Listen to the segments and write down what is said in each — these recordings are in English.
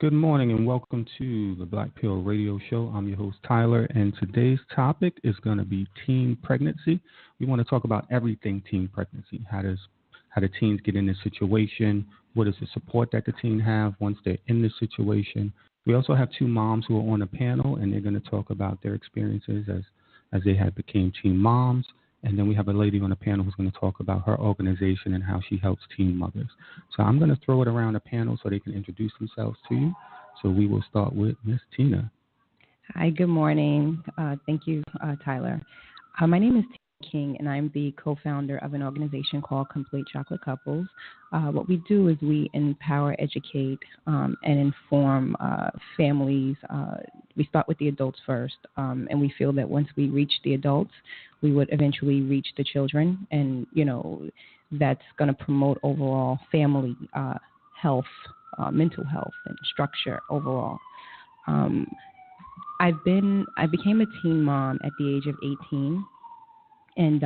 Good morning and welcome to the Black Pill Radio Show. I'm your host, Tyler, and today's topic is going to be teen pregnancy. We want to talk about everything teen pregnancy. How do teens get in this situation? What is the support that the teen have once they're in this situation? We also have two moms who are on a panel, and they're going to talk about their experiences as they have became teen moms. And then we have a lady on the panel who's going to talk about her organization and how she helps teen mothers. So I'm going to throw it around the panel so they can introduce themselves to you. So we will start with Miss Tina. Hi, good morning. Thank you, Tyler. My name is Tina King, and I'm the co-founder of an organization called Complete Chocolate Couples. What we do is we empower, educate, and inform families. We start with the adults first, and we feel that once we reach the adults, we would eventually reach the children, and that's going to promote overall family health, mental health, and structure overall. I became a teen mom at the age of 18, and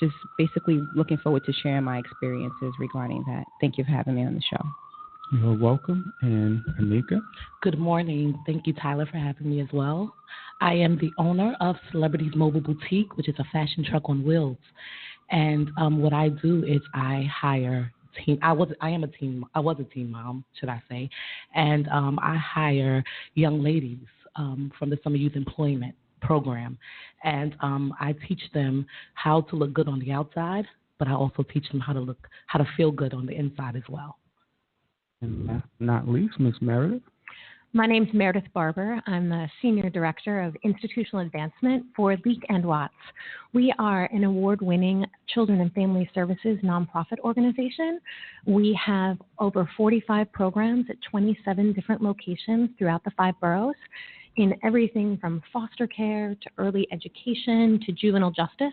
just basically looking forward to sharing my experiences regarding that. Thank you for having me on the show. You're welcome. And Nneaka? Good morning. Thank you, Tyler, for having me as well. I am the owner of Celebrities Mobile Boutique, which is a fashion truck on wheels. And what I do is I hire I was a teen mom, should I say, and I hire young ladies from the Summer Youth Employment Program, and I teach them how to look good on the outside, but I also teach them how to feel good on the inside as well. And last but not least, Miss Meredith. My name's Meredith Barber. I'm the Senior Director of Institutional Advancement for Leek & Watts. We are an award-winning children and family services nonprofit organization. We have over 45 programs at 27 different locations throughout the 5 boroughs in everything from foster care to early education to juvenile justice,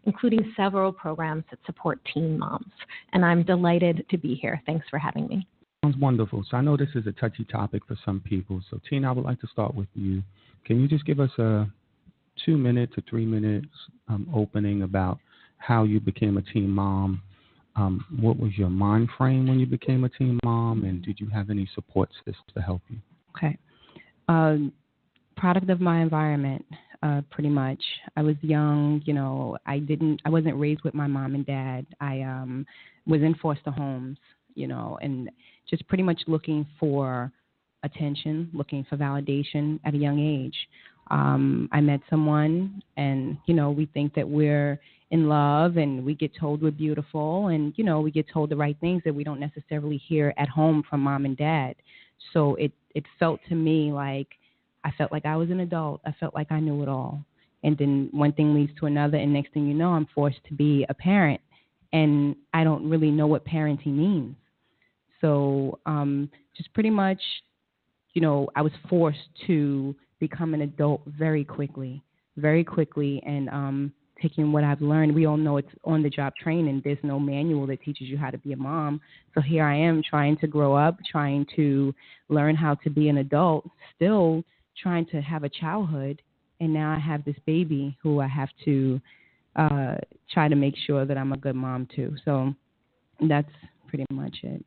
including several programs that support teen moms. And I'm delighted to be here. Thanks for having me. Sounds wonderful. So I know this is a touchy topic for some people. So Tina, I would like to start with you. Can you just give us a 2-minute to 3 minutes opening about how you became a teen mom? What was your mind frame when you became a teen mom, and did you have any support systems to help you? Okay. Product of my environment, pretty much. I was young, I wasn't raised with my mom and dad. I was in foster homes, and just pretty much looking for attention, looking for validation at a young age. I met someone, and, we think that we're in love, and we get told we're beautiful, and, we get told the right things that we don't necessarily hear at home from mom and dad. So it felt to me like I felt like I was an adult. I felt like I knew it all. And then one thing leads to another, and next thing you know, I'm forced to be a parent, and I don't really know what parenting means. So just pretty much, I was forced to become an adult very quickly, and taking what I've learned. We all know it's on-the-job training. There's no manual that teaches you how to be a mom. So here I am trying to grow up, trying to learn how to be an adult, still trying to have a childhood, and now I have this baby who I have to try to make sure that I'm a good mom too. So that's pretty much it.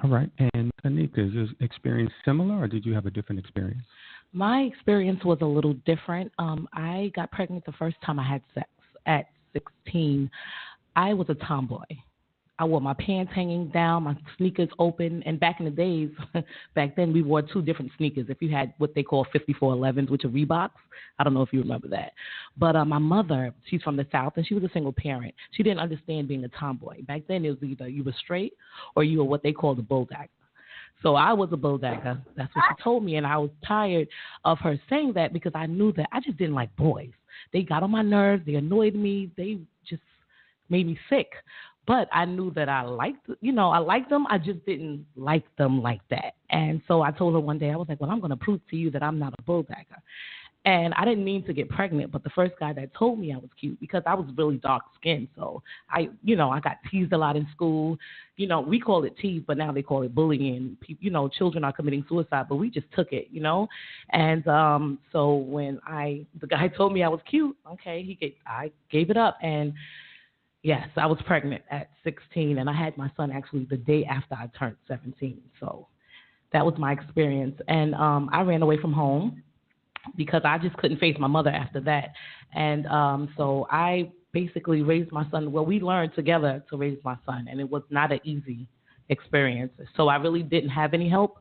All right. And Nneaka, is your experience similar, or did you have a different experience? My experience was a little different. I got pregnant the first time I had sex at 16. I was a tomboy. I wore my pants hanging down, my sneakers open. And back in the days, back then we wore 2 different sneakers. If you had what they call 5411s, which are Reeboks, I don't know if you remember that. But my mother, she's from the South, and she was a single parent. She didn't understand being a tomboy. Back then it was either you were straight or you were what they called a bulldagger. So I was a bulldagger. That's what she told me. And I was tired of her saying that because I knew that I just didn't like boys. They got on my nerves. They annoyed me. They just made me sick. But I knew that I liked them. I just didn't like them like that. And so I told her one day, I was like, well, I'm going to prove to you that I'm not a bulldagger. And I didn't mean to get pregnant, but the first guy that told me I was cute, because I was really dark skinned. So I got teased a lot in school. We call it tease, but now they call it bullying. Children are committing suicide, but we just took it, And so when the guy told me I was cute, okay, I gave it up. And yes, I was pregnant at 16, and I had my son actually the day after I turned 17. So That was my experience. And I ran away from home because I just couldn't face my mother after that. And so I basically raised my son. Well, we learned together to raise my son, and it was not an easy experience. So I really didn't have any help.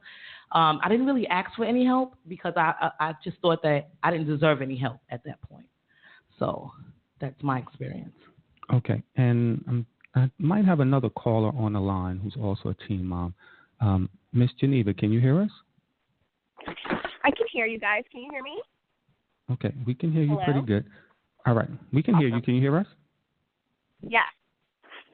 I didn't really ask for any help because I just thought that I didn't deserve any help at that point. So that's my experience. Okay. And I might have another caller on the line who's also a teen mom. Miss Geneva, can you hear us? I can hear you guys. Can you hear me? Okay. We can hear you Hello? pretty good. All right. We can hear you. Can you hear us? Yes.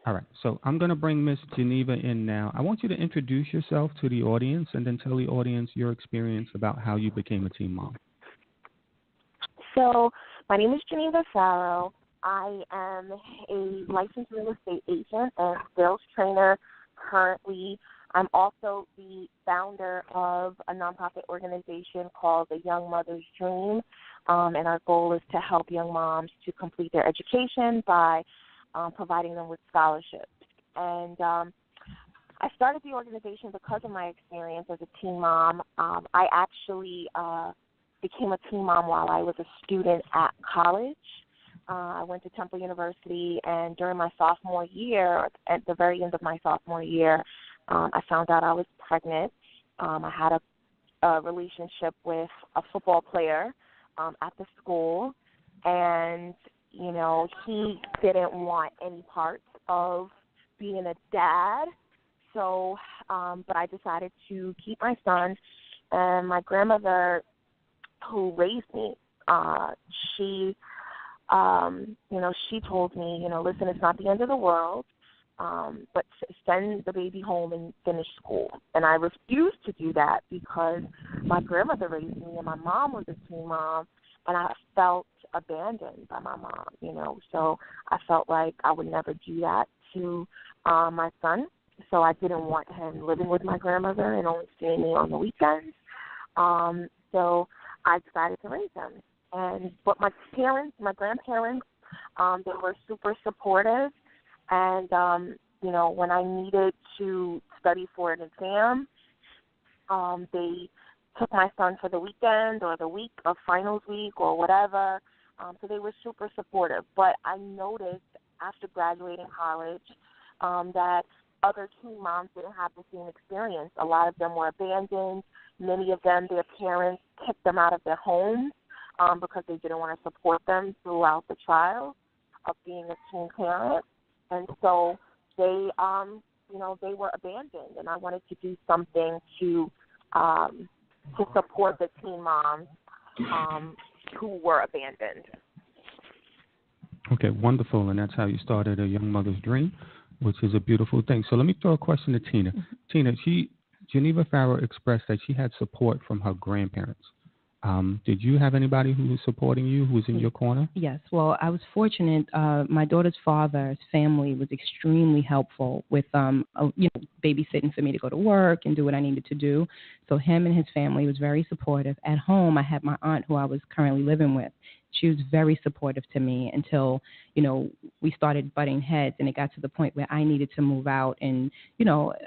All right. So I'm going to bring Miss Geneva in now. I want you to introduce yourself to the audience and then tell the audience your experience about how you became a teen mom. So my name is Geneva Farrow. I am a licensed real estate agent and sales trainer currently. I'm also the founder of a nonprofit organization called The Young Mother's Dream, and our goal is to help young moms to complete their education by providing them with scholarships. And I started the organization because of my experience as a teen mom. I actually became a teen mom while I was a student at college. I went to Temple University, and during my sophomore year, at the very end of my sophomore year, I found out I was pregnant. I had a relationship with a football player at the school, and, you know, he didn't want any parts of being a dad. So, but I decided to keep my son, and my grandmother, who raised me, she told me, listen, it's not the end of the world, but send the baby home and finish school. And I refused to do that because my grandmother raised me and my mom was a teen mom, and I felt abandoned by my mom, So I felt like I would never do that to my son. So I didn't want him living with my grandmother and only seeing me on the weekends. So I decided to raise him. But my grandparents, they were super supportive. And, when I needed to study for an exam, they took my son for the weekend or the week of finals week or whatever. So they were super supportive. But I noticed after graduating college that other teen moms didn't have the same experience. A lot of them were abandoned. Many of them, their parents kicked them out of their homes because they didn't want to support them throughout the trials of being a teen parent. And so they, they were abandoned. And I wanted to do something to support the teen moms who were abandoned. Okay, wonderful. And that's how you started A Young Mother's Dream, which is a beautiful thing. So let me throw a question to Tina. Tina, Geneva Farrow expressed that she had support from her grandparents. Did you have anybody who was supporting you, who was in your corner? Yes. Well, I was fortunate. My daughter's father's family was extremely helpful with, babysitting for me to go to work and do what I needed to do. So him and his family was very supportive. At home, I had my aunt who I was currently living with. She was very supportive to me until, we started butting heads, and it got to the point where I needed to move out. And,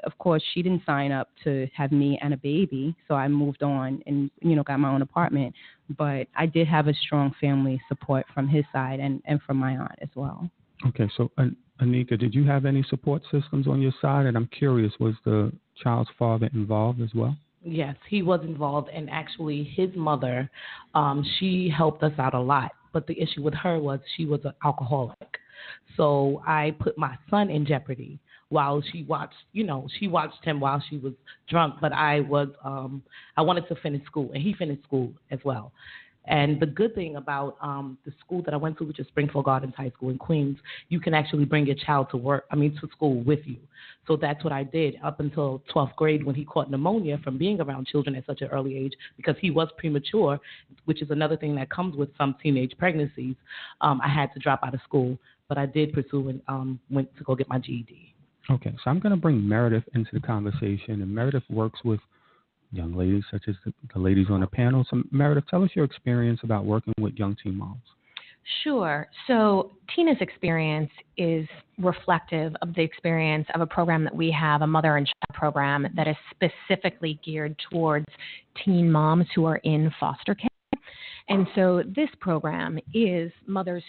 of course, she didn't sign up to have me and a baby, so I moved on and, got my own apartment. But I did have a strong family support from his side and from my aunt as well. Okay, so Nneaka, did you have any support systems on your side? And I'm curious, was the child's father involved as well? Yes, he was involved, and actually his mother, she helped us out a lot. But the issue with her was she was an alcoholic. So I put my son in jeopardy while she watched him while she was drunk. But I wanted to finish school, and he finished school as well. And the good thing about the school that I went to, which is Springfield Gardens High School in Queens, you can actually bring your child to school with you. So that's what I did up until 12th grade when he caught pneumonia from being around children at such an early age because he was premature, which is another thing that comes with some teenage pregnancies. I had to drop out of school, but I did pursue and went to go get my GED. Okay, so I'm going to bring Meredith into the conversation, and Meredith works with young ladies such as the ladies on the panel. So Meredith, tell us your experience about working with young teen moms. Sure. So Tina's experience is reflective of the experience of a program that we have, a mother and child program that is specifically geared towards teen moms who are in foster care. And so this program is mothers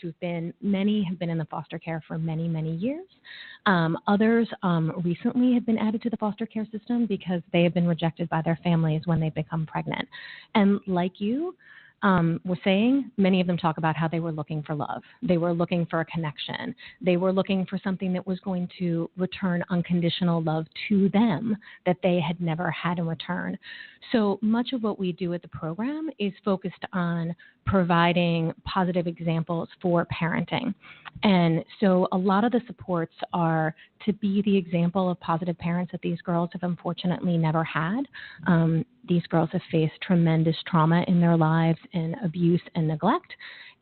many have been in the foster care for many, many years. Others recently have been added to the foster care system because they have been rejected by their families when they become pregnant. And like you were saying, many of them talk about how they were looking for love. They were looking for a connection. They were looking for something that was going to return unconditional love to them that they had never had in return. So much of what we do at the program is focused on providing positive examples for parenting. And so a lot of the supports are to be the example of positive parents that these girls have unfortunately never had. These girls have faced tremendous trauma in their lives and abuse and neglect.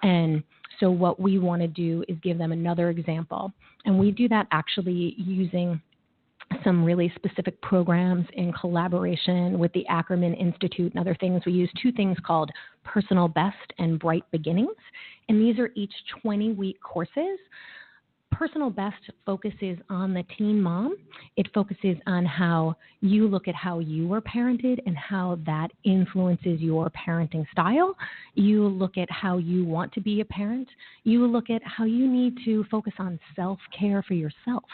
And so what we want to do is give them another example. And we do that actually using some really specific programs in collaboration with the Ackerman Institute and other things. We use two things called Personal Best and Bright Beginnings, and these are each 20-week courses. Personal Best focuses on the teen mom. It focuses on how you look at how you were parented and how that influences your parenting style. You look at how you want to be a parent. You look at how you need to focus on self-care for yourself.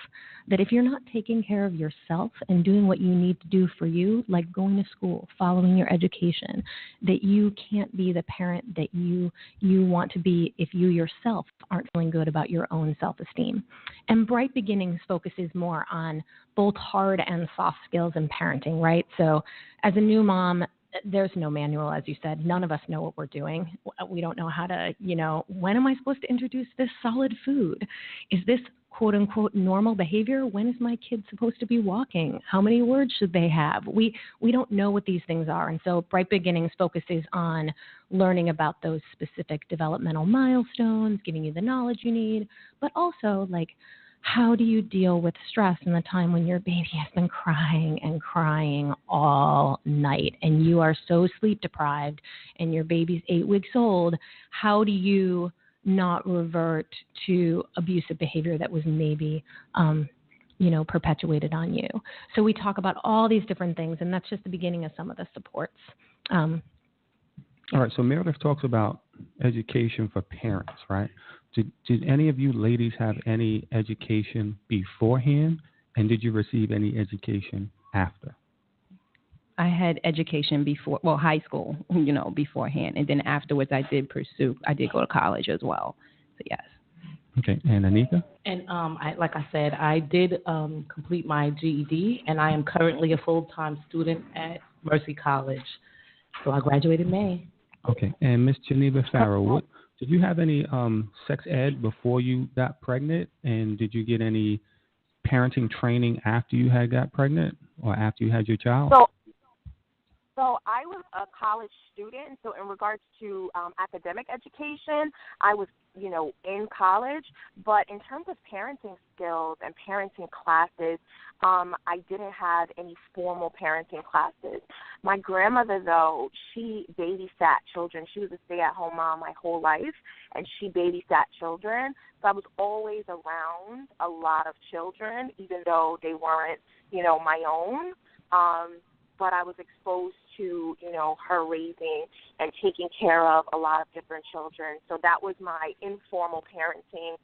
That if you're not taking care of yourself and doing what you need to do for you, like going to school, following your education, that you can't be the parent that you want to be if you yourself aren't feeling good about your own self-esteem. And Bright Beginnings focuses more on both hard and soft skills in parenting, right? So as a new mom, there's no manual, as you said. None of us know what we're doing. We don't know how to, when am I supposed to introduce this solid food? Is this quote unquote normal behavior? When is my kid supposed to be walking? How many words should they have? We don't know what these things are. And so Bright Beginnings focuses on learning about those specific developmental milestones, giving you the knowledge you need, but also like, how do you deal with stress in the time when your baby has been crying and crying all night and you are so sleep deprived and your baby's 8 weeks old? How do you not revert to abusive behavior that was maybe, perpetuated on you? So we talk about all these different things, and that's just the beginning of some of the supports. All right, so Meredith talks about education for parents, right? Did any of you ladies have any education beforehand, and did you receive any education after? I had education before, high school, beforehand. And then afterwards I did go to college as well. So yes. Okay. And Nneaka? And like I said, I did complete my GED, and I am currently a full-time student at Mercy College. So I graduated in May. Okay. And Miss Geneva Farrow, did you have any sex ed before you got pregnant? And did you get any parenting training after you got pregnant or after you had your child? So I was a college student, so in regards to academic education, I was, in college. But in terms of parenting skills and parenting classes, I didn't have any formal parenting classes. My grandmother, though, she babysat children. She was a stay-at-home mom my whole life, and she babysat children. So I was always around a lot of children, even though they weren't, my own. But I was exposed to, her raising and taking care of a lot of different children. So that was my informal parenting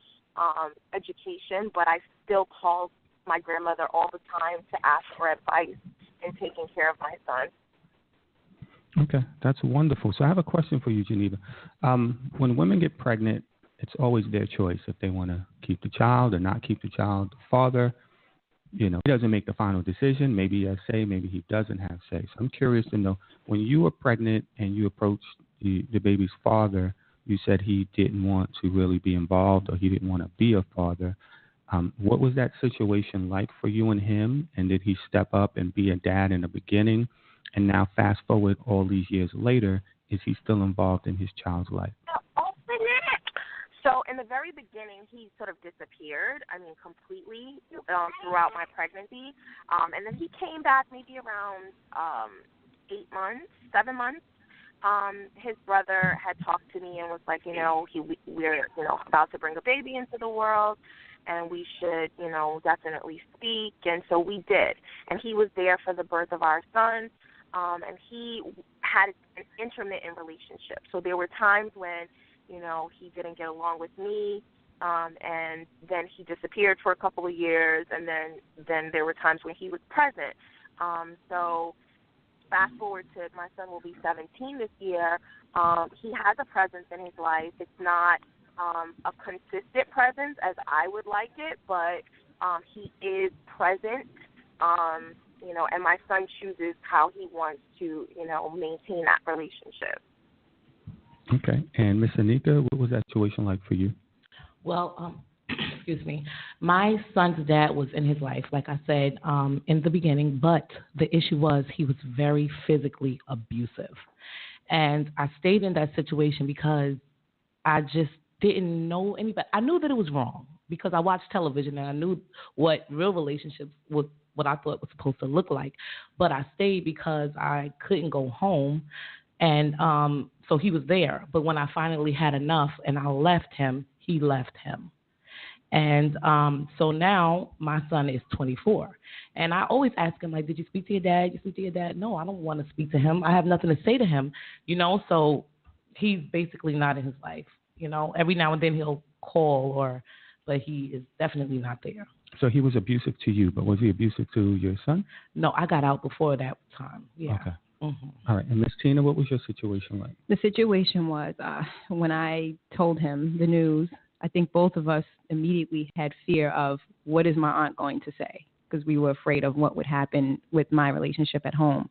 education, but I still called my grandmother all the time to ask for advice in taking care of my son. Okay, that's wonderful. So I have a question for you, Geneva. When women get pregnant, it's always their choice if they want to keep the child or not keep the child. The father, he doesn't make the final decision. Maybe he has say, maybe he doesn't have say. So I'm curious to know, when you were pregnant and you approached the baby's father, you said he didn't want to really be involved or he didn't want to be a father. What was that situation like for you and him? And did he step up and be a dad in the beginning? And now fast forward all these years later, is he still involved in his child's life? So in the very beginning, he sort of disappeared, completely throughout my pregnancy. And then he came back maybe around 7 months. his brother had talked to me and was like, we're about to bring a baby into the world, and we should, definitely speak. And so we did. And he was there for the birth of our son, and he had an intermittent relationship. So there were times when, he didn't get along with me, and then he disappeared for a couple of years, and then there were times when he was present. So fast forward to my son will be 17 this year. He has a presence in his life. It's not a consistent presence as I would like it, but he is present, and my son chooses how he wants to, maintain that relationship. Okay. And Miss Nneaka, what was that situation like for you? Well, excuse me, my son's dad was in his life, like I said, in the beginning, but the issue was he was very physically abusive. And I stayed in that situation because I just didn't know anybody. I knew that it was wrong because I watched television and I knew what real relationships what I thought was supposed to look like. But I stayed because I couldn't go home. And so he was there. But when I finally had enough and I left him, he left him. And so now my son is 24. And I always ask him, like, did you speak to your dad? You speak to your dad? No, I don't want to speak to him. I have nothing to say to him, so he's basically not in his life. Every now and then he'll call but he is definitely not there. So he was abusive to you, but was he abusive to your son? No, I got out before that time. Yeah. Okay. Mm-hmm. All right. And Miss Tina, what was your situation like? The situation was when I told him the news, I think both of us immediately had fear of what is my aunt going to say, because we were afraid of what would happen with my relationship at home.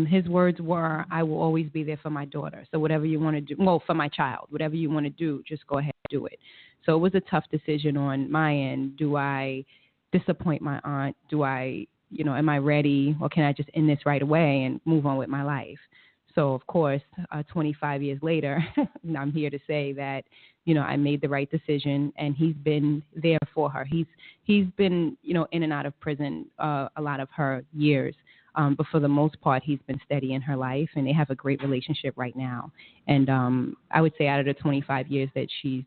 His words were, I will always be there for my daughter. So whatever you want to do, for my child, whatever you want to do, just go ahead and do it. So it was a tough decision on my end. Do I disappoint my aunt? Do I, am I ready, or can I just end this right away and move on with my life? So, of course, 25 years later, I'm here to say that, I made the right decision, and he's been there for her. He's been, in and out of prison a lot of her years. But for the most part, he's been steady in her life, and they have a great relationship right now. And I would say out of the 25 years that she's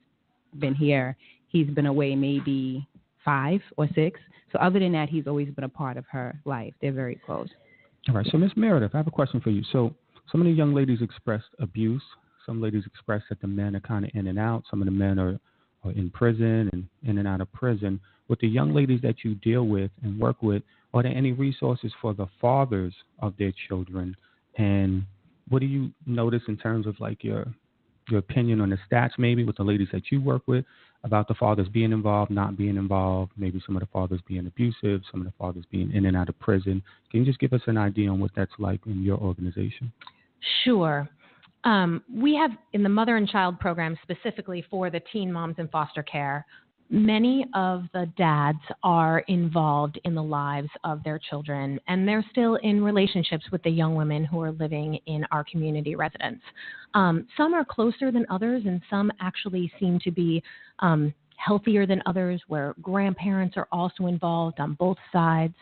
been here, he's been away maybe 5 or 6. So other than that, he's always been a part of her life. They're very close. All right. So, Miss Meredith, I have a question for you. So some of the young ladies expressed abuse. Some ladies expressed that the men are kind of in and out. Some of the men are in prison and in and out of prison. With the young ladies that you deal with and work with, are there any resources for the fathers of their children? And what do you notice in terms of like your opinion on the stats, maybe with the ladies that you work with, about the fathers being involved, not being involved, maybe some of the fathers being abusive, some of the fathers being in and out of prison? Can you just give us an idea on what that's like in your organization? Sure. We have in the Mother and Child program, specifically for the teen moms in foster care, many of the dads are involved in the lives of their children, and they're still in relationships with the young women who are living in our community residence. Some are closer than others, and some actually seem to be healthier than others, where grandparents are also involved on both sides,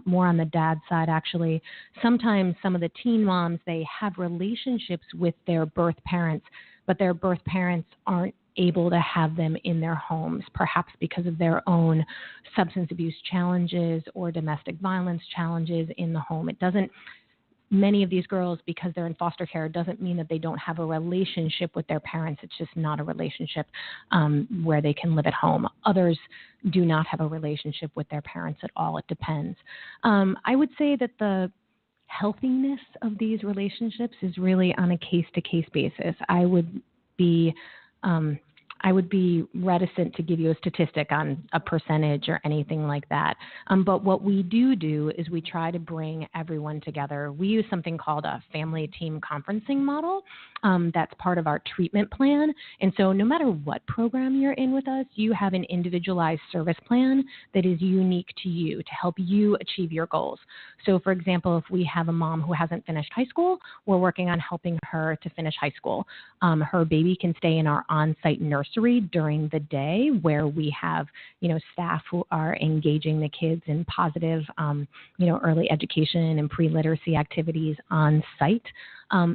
more on the dad's side, actually. Sometimes some of the teen moms, they have relationships with their birth parents, but their birth parents aren't able to have them in their homes, perhaps because of their own substance abuse challenges or domestic violence challenges in the home. Many of these girls, because they're in foster care, doesn't mean that they don't have a relationship with their parents. It's just not a relationship where they can live at home. Others do not have a relationship with their parents at all. It depends. I would say that the healthiness of these relationships is really on a case-to-case basis. I would be reticent to give you a statistic on a percentage or anything like that. But what we do is we try to bring everyone together. We use something called a family team conferencing model. That's part of our treatment plan. And so no matter what program you're in with us, you have an individualized service plan that is unique to you to help you achieve your goals. So, for example, if we have a mom who hasn't finished high school, we're working on helping her to finish high school. Her baby can stay in our on-site nursery nursery during the day where we have, staff who are engaging the kids in positive, early education and pre-literacy activities on site.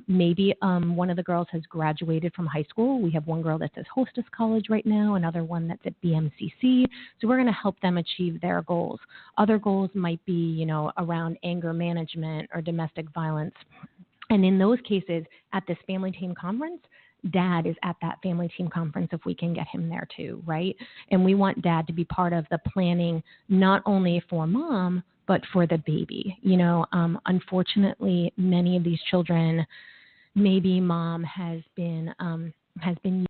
Maybe one of the girls has graduated from high school. We have one girl that's at Hostess College right now, another one that's at BMCC. So we're going to help them achieve their goals. Other goals might be, around anger management or domestic violence. And in those cases, at this family team conference, dad is at that family team conference if we can get him there too, right? And we want dad to be part of the planning, not only for mom, but for the baby. Unfortunately, many of these children, maybe mom has been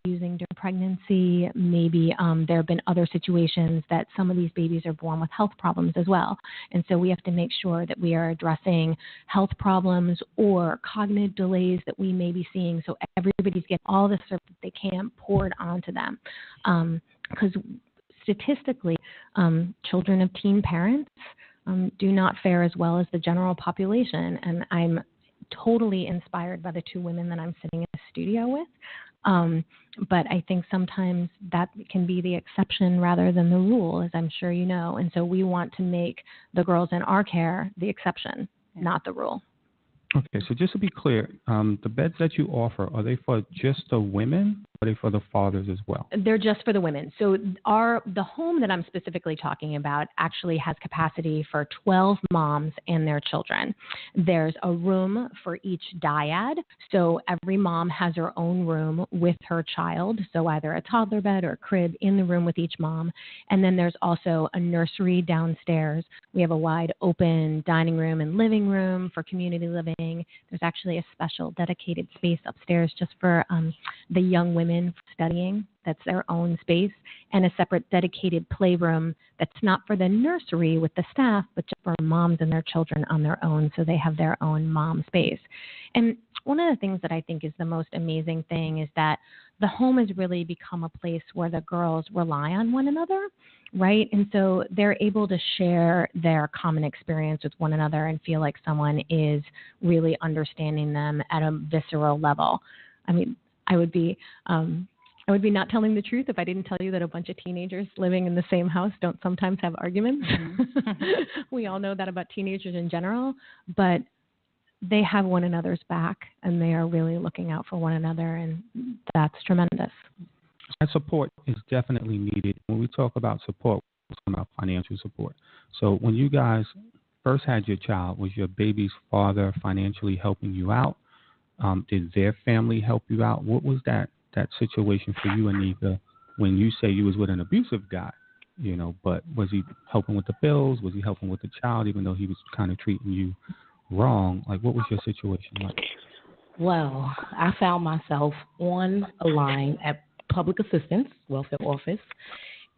using during pregnancy. Maybe there have been other situations that some of these babies are born with health problems as well. And so we have to make sure that we are addressing health problems or cognitive delays that we may be seeing, so everybody's getting all the service that they can poured onto them. Because statistically, children of teen parents do not fare as well as the general population. And I'm totally inspired by the two women that I'm sitting in the studio with. But I think sometimes that can be the exception rather than the rule, as I'm sure you know. And so we want to make the girls in our care the exception, not the rule. Okay, so just to be clear, the beds that you offer, are they for just the women or are they for the fathers as well? They're just for the women. So the home that I'm specifically talking about actually has capacity for 12 moms and their children. There's a room for each dyad. So every mom has her own room with her child. So either a toddler bed or a crib in the room with each mom. And then there's also a nursery downstairs. We have a wide open dining room and living room for community living. There's actually a special dedicated space upstairs just for the young women studying. That's their own space, and a separate dedicated playroom that's not for the nursery with the staff, but just for moms and their children on their own, so they have their own mom space. And one of the things that I think is the most amazing thing is that the home has really become a place where the girls rely on one another, right? And so they're able to share their common experience with one another and feel like someone is really understanding them at a visceral level. I mean, I would be not telling the truth if I didn't tell you that a bunch of teenagers living in the same house don't sometimes have arguments. Mm-hmm. We all know that about teenagers in general, but they have one another's back and they are really looking out for one another, and that's tremendous. That support is definitely needed. When we talk about support, we're talking about financial support. So when you guys first had your child, was your baby's father financially helping you out? Did their family help you out? What was that situation for you, Nneaka, when you say you was with an abusive guy, but was he helping with the bills? Was he helping with the child, even though he was kind of treating you wrong? Like, what was your situation like? Well, I found myself on a line at Public Assistance Welfare Office,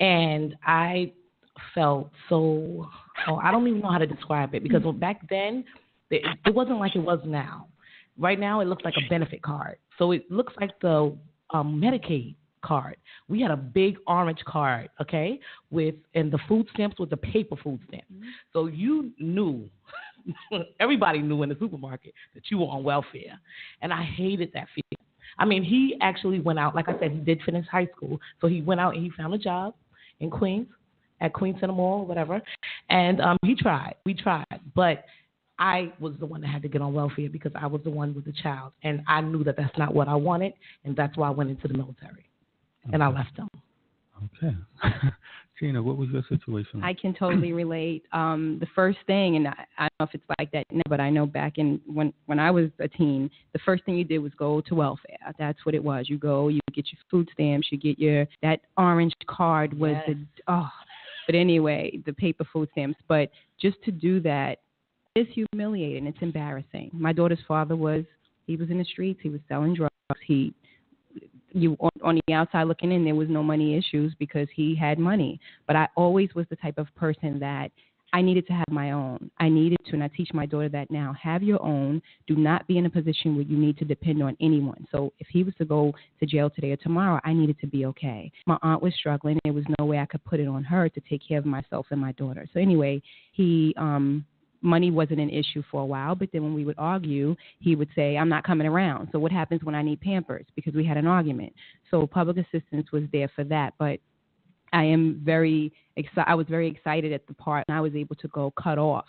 and I felt so, I don't even know how to describe it, because back then, it wasn't like it was now. Right now, it looks like a benefit card. So it looks like the Medicaid card. We had a big orange card, okay, and the food stamps with the paper food stamps. Mm-hmm. So you knew, everybody knew in the supermarket that you were on welfare. And I hated that feeling. I mean, he actually went out, like I said, he did finish high school. So he went out and he found a job in Queens, at Queens Center Mall, whatever. And we tried. But I was the one that had to get on welfare because I was the one with the child. And I knew that that's not what I wanted. And that's why I went into the military. Okay. And I left them. Okay. Tina, what was your situation? I can totally relate. The first thing, and I don't know if it's like that now, but I know back in when I was a teen, the first thing you did was go to welfare. That's what it was. You go, you get your food stamps, you get that orange card was yes. But anyway, the paper food stamps. But just to do that is humiliating. It's embarrassing. My daughter's father he was in the streets. He was selling drugs. You on the outside looking in, there was no money issues because he had money. But I always was the type of person that I needed to have my own. I needed to, and I teach my daughter that now. Have your own. Do not be in a position where you need to depend on anyone. So if he was to go to jail today or tomorrow, I needed to be okay. My aunt was struggling. There was no way I could put it on her to take care of myself and my daughter. So anyway, he money wasn't an issue for a while, but then when we would argue, he would say, I'm not coming around. So what happens when I need Pampers? Because we had an argument. So public assistance was there for that. But I am very excited. I was very excited at the part, and I was able to go cut off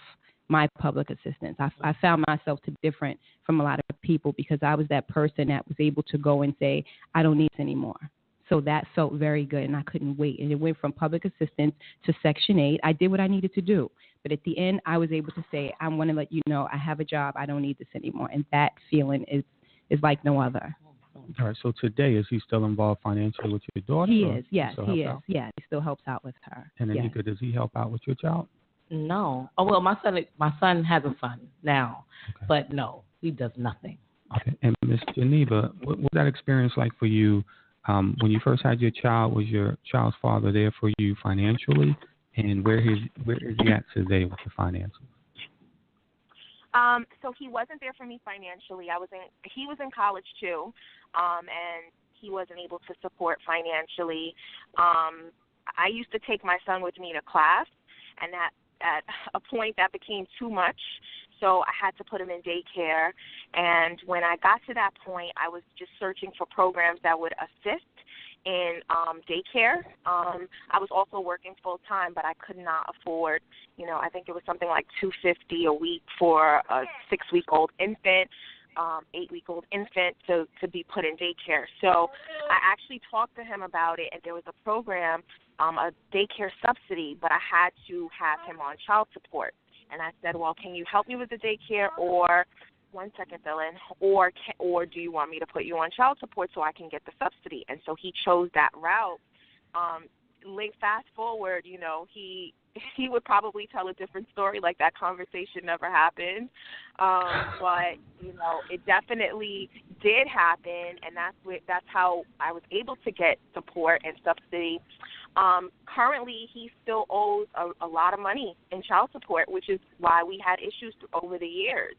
my public assistance. I found myself to be different from a lot of people because I was that person that was able to go and say, I don't need this anymore. So that felt very good, and I couldn't wait. And it went from public assistance to Section 8. I did what I needed to do. But at the end, I was able to say, I want to let you know I have a job. I don't need this anymore. And that feeling is like no other. All right. So today, is he still involved financially with your daughter? He is. Yes, he is. Out? Yeah, he still helps out with her. And Nneaka, yes. Does he help out with your child? No. Oh, well, my son has a son now, but no, he does nothing. Okay. And Miss Geneva, what was that experience like for you when you first had your child? Was your child's father there for you financially? And where is he at today with the finances? So he wasn't there for me financially. He was in college too, and he wasn't able to support financially. I used to take my son with me to class, and at a point that became too much, so I had to put him in daycare. And when I got to that point, I was just searching for programs that would assist in daycare. I was also working full time, but I could not afford, I think it was something like $250 a week for a 6-week-old infant, 8-week-old infant to be put in daycare. So I actually talked to him about it, and there was a program, a daycare subsidy, but I had to have him on child support. And I said, well, can you help me with the daycare, or one second, Dylan, or do you want me to put you on child support so I can get the subsidy? And so he chose that route. Fast forward, he would probably tell a different story, like that conversation never happened. But, it definitely did happen, and that's how I was able to get support and subsidy. Currently, he still owes a lot of money in child support, which is why we had issues over the years.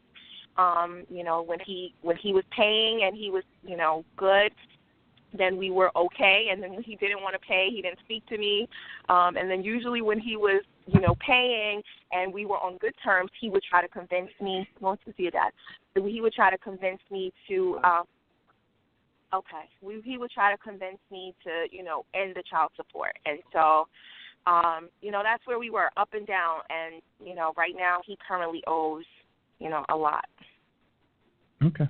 When he was paying and he was, good, then we were okay. And then when he didn't want to pay, he didn't speak to me. And then usually when he was, paying and we were on good terms, he would try to convince me, going to see your dad, he would try to convince me to, he would try to convince me to, end the child support. And so, that's where we were, up and down. And, right now he currently owes, a lot. Okay.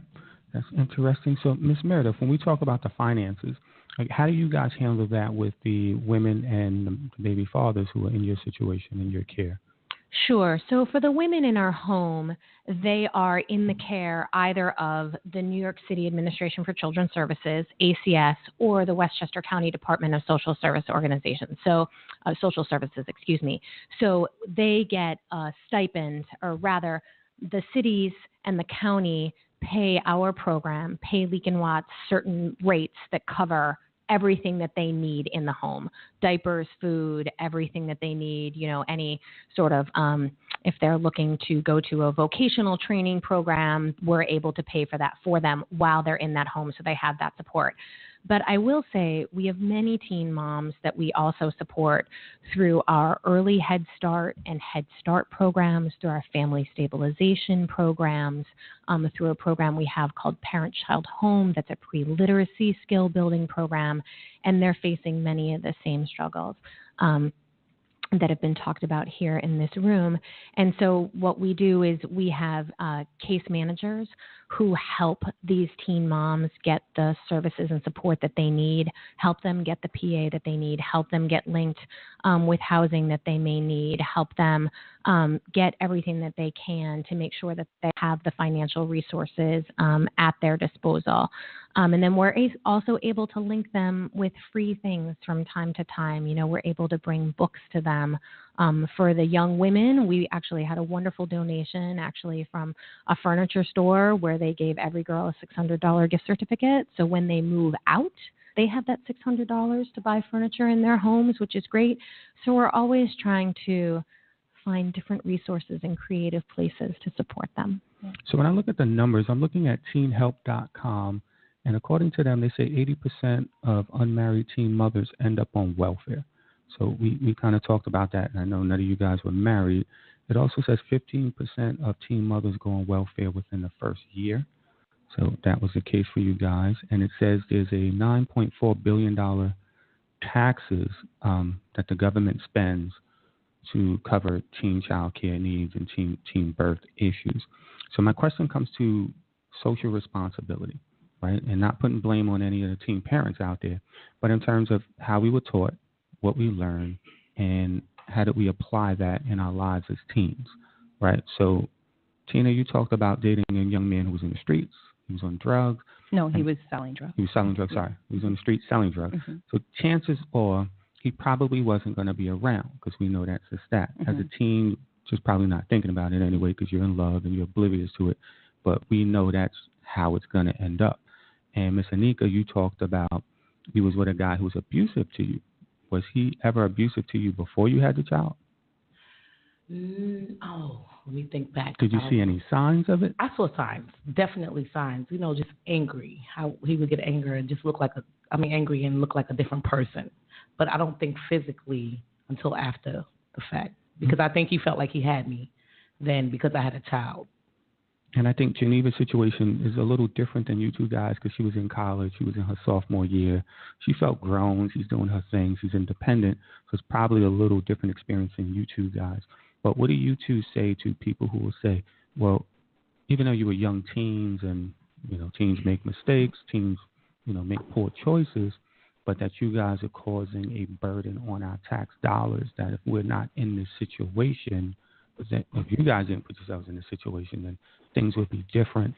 That's interesting. So, Ms. Meredith, when we talk about the finances, how do you guys handle that with the women and the baby fathers who are in your situation, in your care? Sure. So for the women in our home, they are in the care either of the New York City Administration for Children's Services, ACS, or the Westchester County Department of Social Services. So they get a stipend, or rather the cities and the county pay our program, pay Leak and Watts certain rates that cover everything that they need in the home, diapers, food, everything that they need, any sort of, if they're looking to go to a vocational training program, we're able to pay for that for them while they're in that home, so they have that support. But I will say we have many teen moms that we also support through our early Head Start and Head Start programs, through our family stabilization programs, through a program we have called Parent Child Home that's a pre-literacy skill building program, and they're facing many of the same struggles that have been talked about here in this room. And so what we do is we have case managers who help these teen moms get the services and support that they need, help them get the PA that they need, help them get linked with housing that they may need, help them get everything that they can to make sure that they have the financial resources at their disposal. And then we're also able to link them with free things from time to time. We're able to bring books to them. For the young women, we actually had a wonderful donation from a furniture store where they gave every girl a $600 gift certificate. So when they move out, they have that $600 to buy furniture in their homes, which is great. So we're always trying to find different resources and creative places to support them. So when I look at the numbers, I'm looking at teenhelp.com, and according to them, they say 80% of unmarried teen mothers end up on welfare. So we kind of talked about that, and I know none of you guys were married. It also says 15% of teen mothers go on welfare within the first year. So that was the case for you guys. And it says there's a $9.4 billion taxes that the government spends to cover teen child care needs and teen birth issues. So my question comes to social responsibility, right? And not putting blame on any of the teen parents out there, but in terms of how we were taught, what we learned, and how do we apply that in our lives as teens, right? So, Tina, you talked about dating a young man who was in the streets. He was on drugs. No, he was selling drugs. He was selling drugs, sorry. He was on the street selling drugs. Mm-hmm. So chances are he probably wasn't going to be around because we know that's a stat. Mm-hmm. As a teen, just probably not thinking about it anyway because you're in love and you're oblivious to it. But we know that's how it's going to end up. And Miss Nneaka, you talked about you was with a guy who was abusive to you. Was he ever abusive to you before you had the child? Let me think back. Did you see any signs of it? I saw signs, definitely signs. Just angry. How he would get angry and just angry and look like a different person. But I don't think physically until after the fact, because I think he felt like he had me then because I had a child. And I think Geneva's situation is a little different than you two guys because she was in college. She was in her sophomore year. She felt grown. She's doing her thing. She's independent. So it's probably a little different experience than you two guys. But what do you two say to people who will say, well, even though you were young teens and, teens make mistakes, teens, make poor choices, but that you guys are causing a burden on our tax dollars, that if we're not in this situation, that if you guys didn't put yourselves in this situation, then things would be different.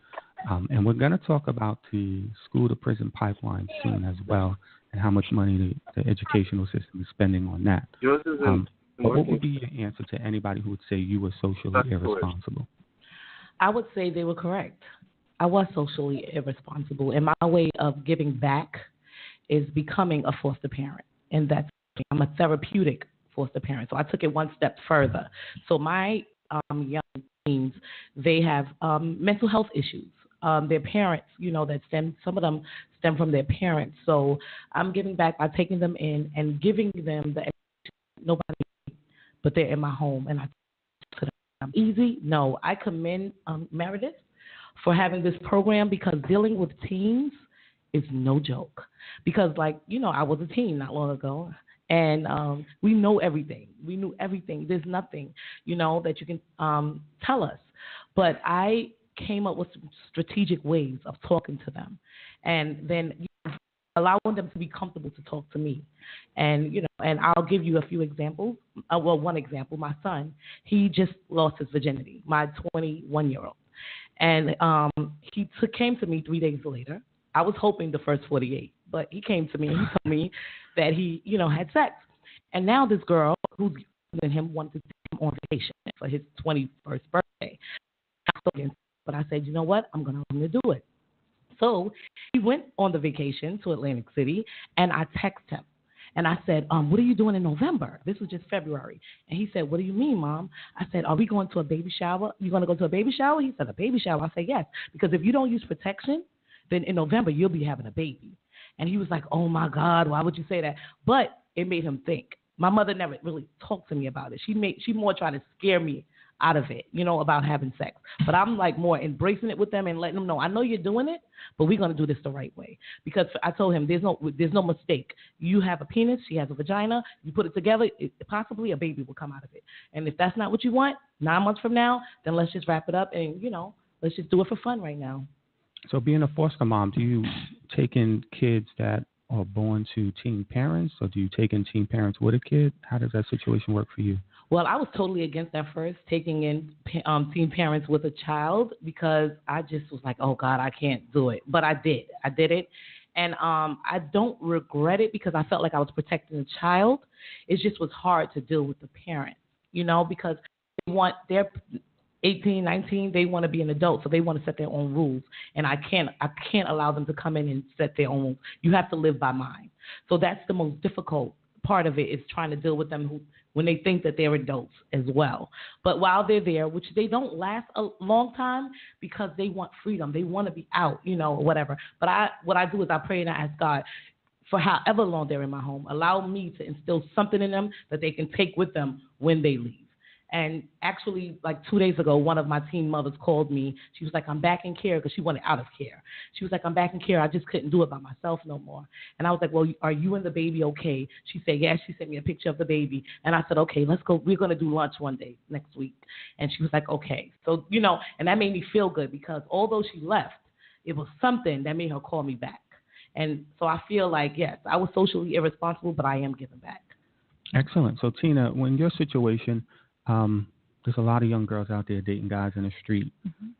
And we're going to talk about the school-to-prison pipeline soon as well and how much money the educational system is spending on that. But what would be your answer to anybody who would say you were socially irresponsible? I would say they were correct. I was socially irresponsible. And my way of giving back is becoming a foster parent. And I'm a therapeutic foster parent. So I took it one step further. So my young teens, they have mental health issues. Their parents, some of them stem from their parents. So I'm giving back by taking them in and giving them the education nobody needs, but they're in my home. And I to them. Easy? No. I commend Meredith for having this program because dealing with teens is no joke. Because, I was a teen not long ago. And we know everything. We knew everything. There's nothing, that you can tell us. But I came up with some strategic ways of talking to them. And then allowing them to be comfortable to talk to me. And, and I'll give you a few examples. One example, my son, he just lost his virginity, my 21-year-old. And he came to me 3 days later. I was hoping the first 48, but he came to me and he told me that he, had sex. And now this girl who's than him wanted to take him on vacation for his 21st birthday. But I said, you know what? I'm going to do it. So he went on the vacation to Atlantic City, and I texted him. And I said, what are you doing in November? This was just February. And he said, what do you mean, Mom? I said, are we going to a baby shower? You going to go to a baby shower? He said, a baby shower? I said, yes, because if you don't use protection, then in November you'll be having a baby. And he was like, oh, my God, why would you say that? But it made him think. My mother never really talked to me about it. She more tried to scare me out of it, about having sex. But I'm more embracing it with them and letting them know, I know you're doing it, but we're going to do this the right way. Because I told him there's no mistake. You have a penis, she has a vagina, you put it together, possibly a baby will come out of it. And if that's not what you want, 9 months from now, then let's just wrap it up and, let's just do it for fun right now. So being a foster mom, do you take in kids that are born to teen parents, or do you take in teen parents with a kid? How does that situation work for you? Well, I was totally against that first, taking in teen parents with a child, because I just was like, oh, God, I can't do it. But I did. I did it. And I don't regret it because I felt like I was protecting the child. It just was hard to deal with the parents, because they're 18, 19, they want to be an adult, so they want to set their own rules. And I can't allow them to come in and set their own rules. You have to live by mine. So that's the most difficult part of it, is trying to deal with them when they think that they're adults as well. But while they're there, which they don't last a long time because they want freedom. They want to be out, or whatever. But what I do is I pray and I ask God, for however long they're in my home, allow me to instill something in them that they can take with them when they leave. And actually, like 2 days ago, one of my teen mothers called me. She was like, I'm back in care, because she wanted out of care. She was like, I'm back in care. I just couldn't do it by myself no more. And I was like, well, are you and the baby okay? She said, yes. She sent me a picture of the baby. And I said, okay, let's go. We're going to do lunch one day next week. And she was like, okay. So, and that made me feel good, because although she left, it was something that made her call me back. And so I feel like, yes, I was socially irresponsible, but I am giving back. Excellent. So, Tina, when your situation, there's a lot of young girls out there dating guys in the street.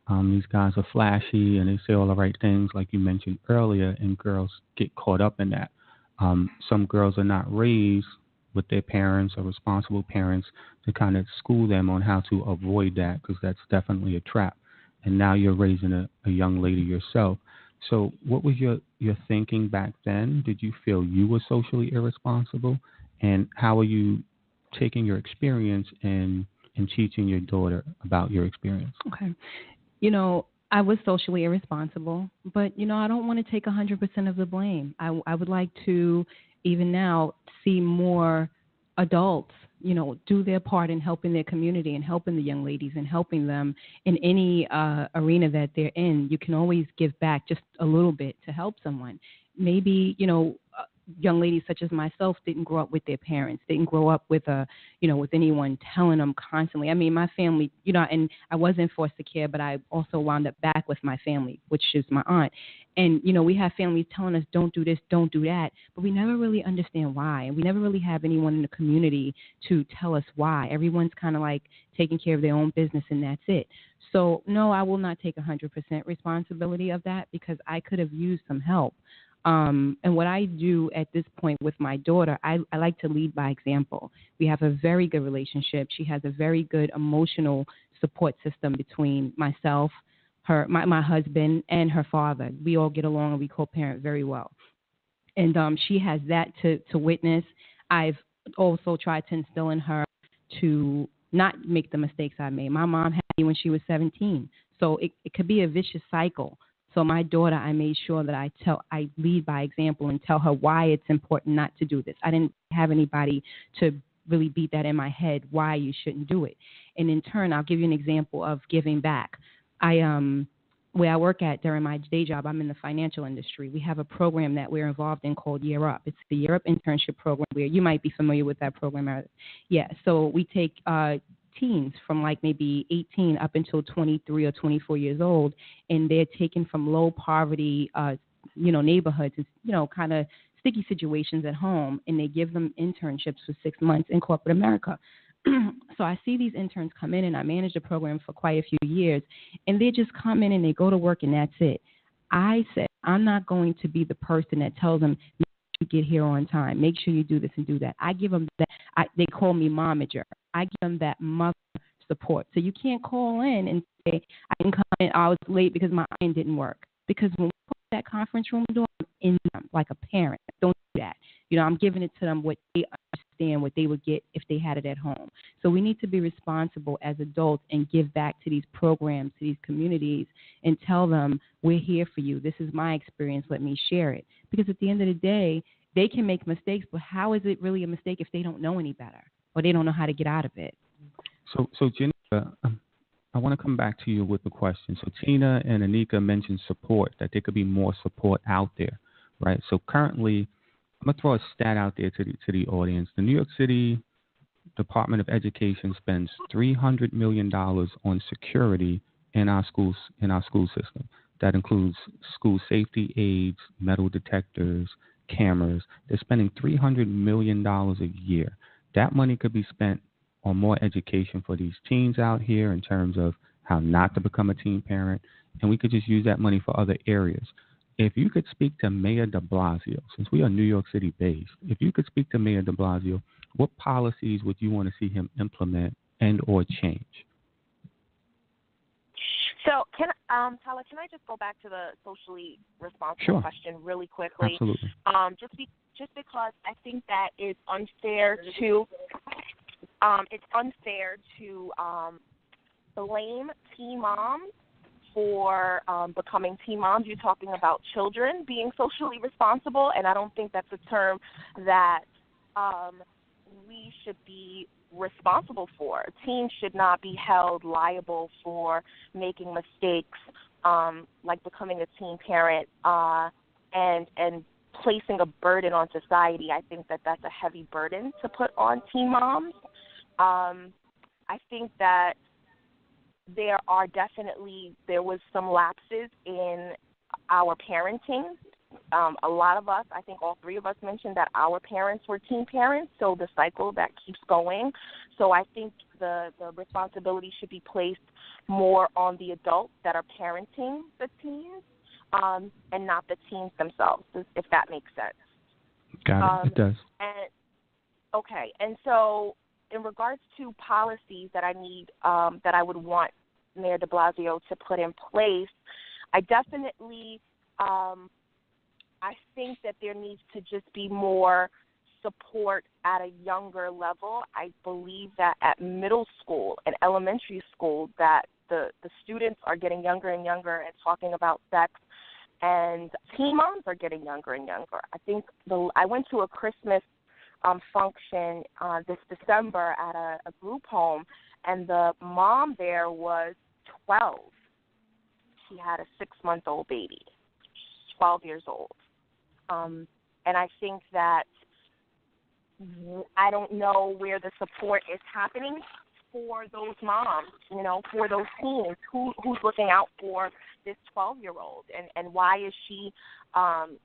These guys are flashy and they say all the right things, like you mentioned earlier, and girls get caught up in that. Some girls are not raised with their parents or responsible parents to kind of school them on how to avoid that, because that's definitely a trap. And now you're raising a young lady yourself. So what was your thinking back then? Did you feel you were socially irresponsible? And how are you taking your experience and teaching your daughter about your experience? Okay. I was socially irresponsible, but, I don't want to take 100% of the blame. I would like to, even now, see more adults, do their part in helping their community and helping the young ladies and helping them in any arena that they're in. You can always give back just a little bit to help someone. Maybe, young ladies such as myself didn't grow up with their parents, didn't grow up with with anyone telling them constantly. I mean, my family, and I was in foster care, but I also wound up back with my family, which is my aunt. And, we have families telling us, don't do this, don't do that, but we never really understand why. And we never really have anyone in the community to tell us why. Everyone's kind of like taking care of their own business, and that's it. So, no, I will not take 100% responsibility of that, because I could have used some help. And what I do at this point with my daughter, I like to lead by example. We have a very good relationship. She has a very good emotional support system between myself, my husband, and her father. We all get along and we co-parent very well. And she has that to witness. I've also tried to instill in her to not make the mistakes I made. My mom had me when she was 17. So it could be a vicious cycle. So my daughter, I made sure that I lead by example and tell her why it's important not to do this. I didn't have anybody to really beat that in my head why you shouldn't do it. And in turn, I'll give you an example of giving back. Where I work at during my day job, I'm in the financial industry. We have a program that we're involved in called Year Up. It's the Year Up internship program, where you might be familiar with that program, Meredith. Yeah, so we take teens from like maybe 18 up until 23 or 24 years old, and they're taken from low poverty, neighborhoods, kind of sticky situations at home, and they give them internships for 6 months in corporate America. So I see these interns come in, and I manage the program for quite a few years, and they just come in and they go to work, and that's it. I said, I'm not going to be the person that tells them, make sure you get here on time, make sure you do this and do that. I give them that. They call me momager. I give them that mother support. So you can't call in and say, I didn't come in, I was late because my iron didn't work. Because when we put that conference room door, I'm in them like a parent. Don't do that. I'm giving it to them what they understand, what they would get if they had it at home. So we need to be responsible as adults and give back to these programs, to these communities, and tell them, we're here for you. This is my experience. Let me share it. Because at the end of the day, they can make mistakes, but how is it really a mistake if they don't know any better or they don't know how to get out of it? So Geneva, I want to come back to you with the question. So Tina and Nneaka mentioned support, that there could be more support out there, right? So currently, I'm going to throw a stat out there to the audience. The New York City Department of Education spends $300 million on security in our schools, in our school system. That includes school safety aids, metal detectors, cameras. They're spending $300 million a year. That money could be spent on more education for these teens out here in terms of how not to become a teen parent, and we could just use that money for other areas. If you could speak to Mayor de Blasio, since we are New York City based, if you could speak to Mayor de Blasio, what policies would you want to see him implement and or change? So, Tyler, can I just go back to the socially responsible question really quickly? Absolutely. Just because I think that it's unfair to blame teen moms for becoming teen moms. You're talking about children being socially responsible, and I don't think that's a term that we should be responsible for. Teens should not be held liable for making mistakes, like becoming a teen parent, and placing a burden on society. I think that that's a heavy burden to put on teen moms. I think that there was some lapses in our parenting. A lot of us, I think all three of us mentioned that our parents were teen parents, so the cycle that keeps going. So I think the responsibility should be placed more on the adults that are parenting the teens, and not the teens themselves, if that makes sense. Got it. It does. And so in regards to policies that I need, that I would want Mayor de Blasio to put in place, I definitely I think that there needs to just be more support at a younger level. I believe that at middle school and elementary school that the students are getting younger and younger and talking about sex, and teen moms are getting younger and younger. I think I went to a Christmas function this December at a group home, and the mom there was 12. She had a 6-month-old baby, 12 years old. And I think that I don't know where the support is happening for those moms, for those teens. Who's looking out for this 12-year-old, and why is she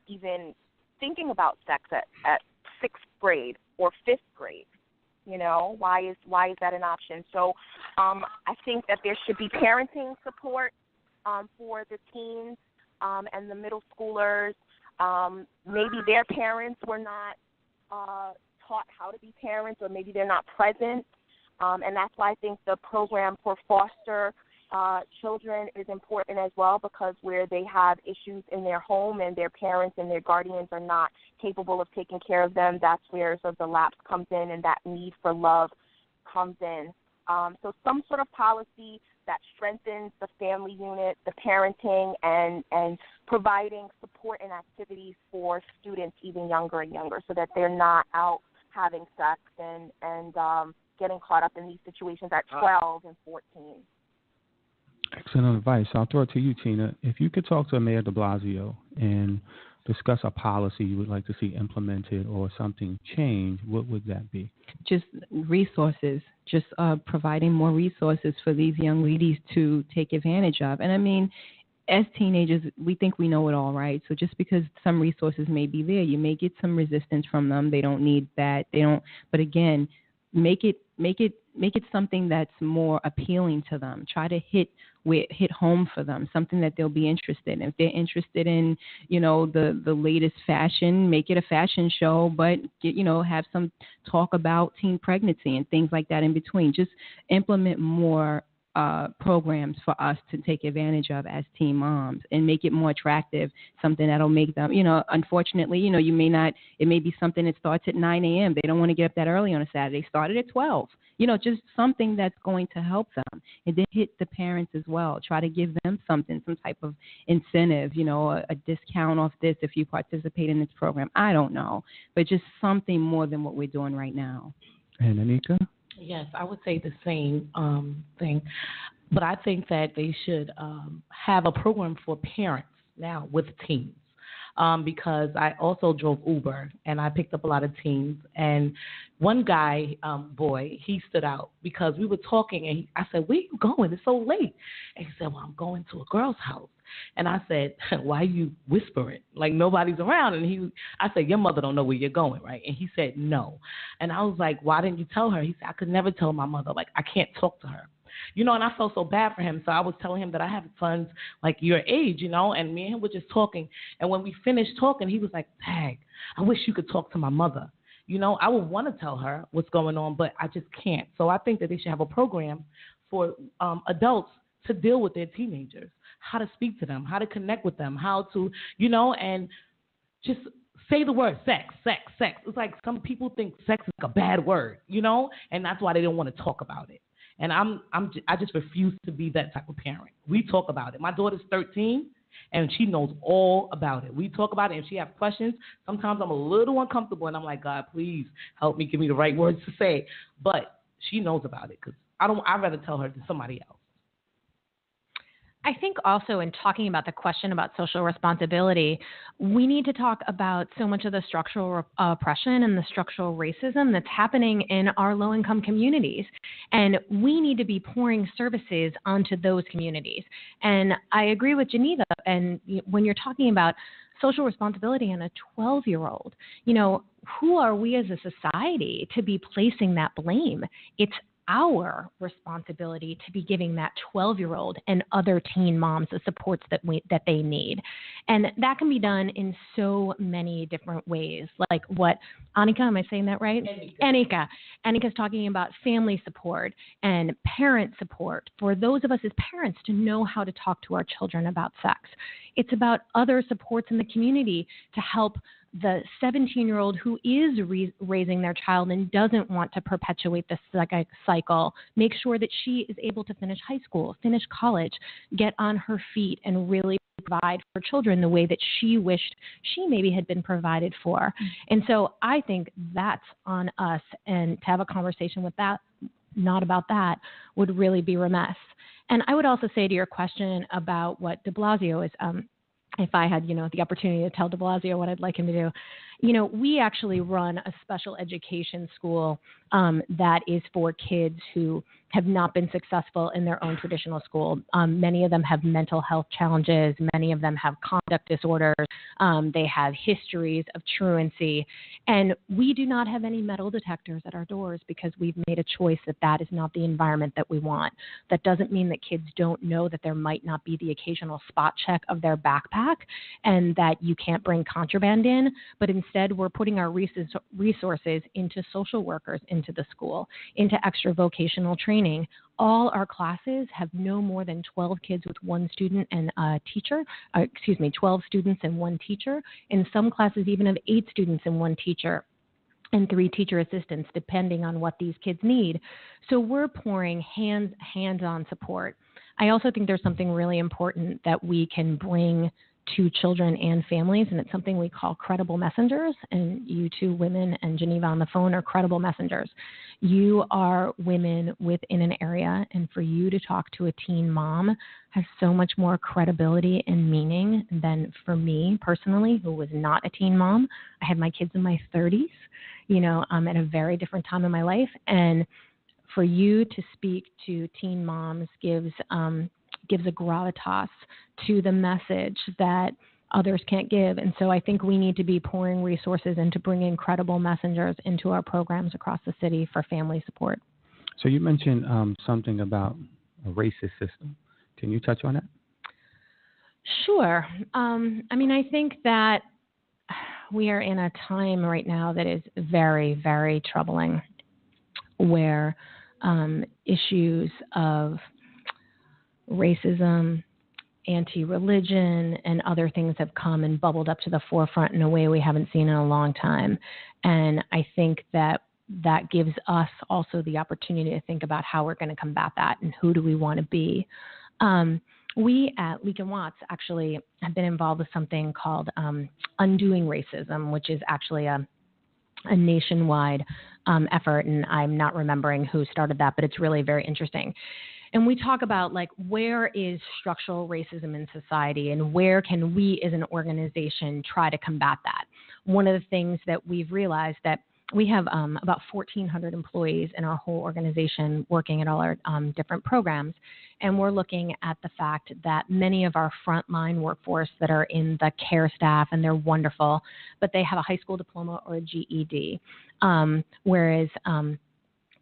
even thinking about sex at 6th grade or 5th grade? Why is that an option? So I think that there should be parenting support for the teens and the middle schoolers. Maybe their parents were not taught how to be parents, or maybe they're not present. And that's why I think the program for foster children is important as well, because where they have issues in their home and their parents and their guardians are not capable of taking care of them, that's where sort of the lapse comes in and that need for love comes in. So some sort of policy that strengthens the family unit, the parenting, and providing support and activities for students even younger and younger, so that they're not out having sex and getting caught up in these situations at 12 and 14. Excellent advice. I'll throw it to you, Tina. If you could talk to Mayor de Blasio and discuss a policy you would like to see implemented or something change, what would that be? Just resources, just providing more resources for these young ladies to take advantage of. And I mean, as teenagers, we think we know it all, right? So just because some resources may be there, you may get some resistance from them. They don't need that. But again, make it something that's more appealing to them. Try to hit home for them, something that they'll be interested in. If they're interested in, the latest fashion, make it a fashion show, but have some talk about teen pregnancy and things like that in between. Just implement more programs for us to take advantage of as teen moms and make it more attractive, something that'll make them, unfortunately, it may be something that starts at 9 a.m. They don't want to get up that early on a Saturday. Start it at 12. Just something that's going to help them. And then hit the parents as well. Try to give them something, some type of incentive, a discount off this if you participate in this program. I don't know. But just something more than what we're doing right now. And Nneaka? Yes, I would say the same thing. But I think that they should have a program for parents now with teens. Because I also drove Uber and I picked up a lot of teens. And one guy, boy, he stood out because we were talking and I said, "Where you going? It's so late." And he said, "Well, I'm going to a girl's house." And I said, "Why are you whispering? Like nobody's around." And I said, "Your mother don't know where you're going, right?" And he said, "No." And I was like, "Why didn't you tell her?" He said, "I could never tell my mother. Like I can't talk to her." And I felt so bad for him. So I was telling him that I have sons like your age, and me and him were just talking. And when we finished talking, he was like, "Dang, I wish you could talk to my mother." I would want to tell her what's going on, but I just can't. So I think that they should have a program for adults to deal with their teenagers, how to speak to them, how to connect with them, how to, and just say the word sex, sex, sex. It's like some people think sex is like a bad word, and that's why they don't want to talk about it. And I just refuse to be that type of parent. We talk about it. My daughter's 13, And she knows all about it. We talk about it, and she has questions. Sometimes I'm a little uncomfortable, and I'm like, God, please help me, give me the right words to say. But she knows about it because I'd rather tell her than somebody else. I think also in talking about the question about social responsibility, we need to talk about so much of the structural oppression and the structural racism that's happening in our low-income communities. And we need to be pouring services onto those communities. And I agree with Geneva. And when you're talking about social responsibility on a 12-year-old, who are we as a society to be placing that blame? It's our responsibility to be giving that 12-year-old and other teen moms the supports that they need. And that can be done in so many different ways. Like what, Nneaka, am I saying that right? Nneaka. Nneaka's talking about family support and parent support for those of us as parents to know how to talk to our children about sex. It's about other supports in the community to help the 17-year-old who is raising their child and doesn't want to perpetuate this cycle, make sure that she is able to finish high school, finish college, get on her feet, and really provide for children the way that she wished she maybe had been provided for. And so I think that's on us, and to have a conversation with that, not about that, would really be remiss. And I would also say to your question about what de Blasio is, if I had, the opportunity to tell de Blasio what I'd like him to do, we actually run a special education school that is for kids who have not been successful in their own traditional school. Many of them have mental health challenges. Many of them have conduct disorders. They have histories of truancy. And we do not have any metal detectors at our doors because we've made a choice that is not the environment that we want. That doesn't mean that kids don't know that there might not be the occasional spot check of their backpack and that you can't bring contraband in, but instead we're putting our resources into social workers, into the school, into extra vocational training. All our classes have no more than 12 kids with one student and a teacher, 12 students and one teacher. In some classes even have 8 students and one teacher and 3 teacher assistants, depending on what these kids need. So we're pouring hands-on support. I also think there's something really important that we can bring to children and families, and it's something we call credible messengers. And you two women and Geneva on the phone are credible messengers. You are women within an area, and for you to talk to a teen mom has so much more credibility and meaning than for me personally, who was not a teen mom. I had my kids in my 30s, at a very different time in my life. And for you to speak to teen moms gives a gravitas to the message that others can't give. And so I think we need to be pouring resources into bringing credible messengers into our programs across the city for family support. So you mentioned something about a racist system. Can you touch on that? Sure. I think that we are in a time right now that is very, very troubling, where issues of racism, anti-religion, and other things have come and bubbled up to the forefront in a way we haven't seen in a long time. And I think that gives us also the opportunity to think about how we're going to combat that and who do we want to be. We at Leak and Watts actually have been involved with something called Undoing Racism, which is actually a nationwide effort, and I'm not remembering who started that, but it's really very interesting. And we talk about where is structural racism in society and where can we as an organization try to combat that. One of the things that we've realized that we have about 1,400 employees in our whole organization working at all our different programs. And we're looking at the fact that many of our frontline workforce that are in the care staff, and they're wonderful, but they have a high school diploma or a GED, whereas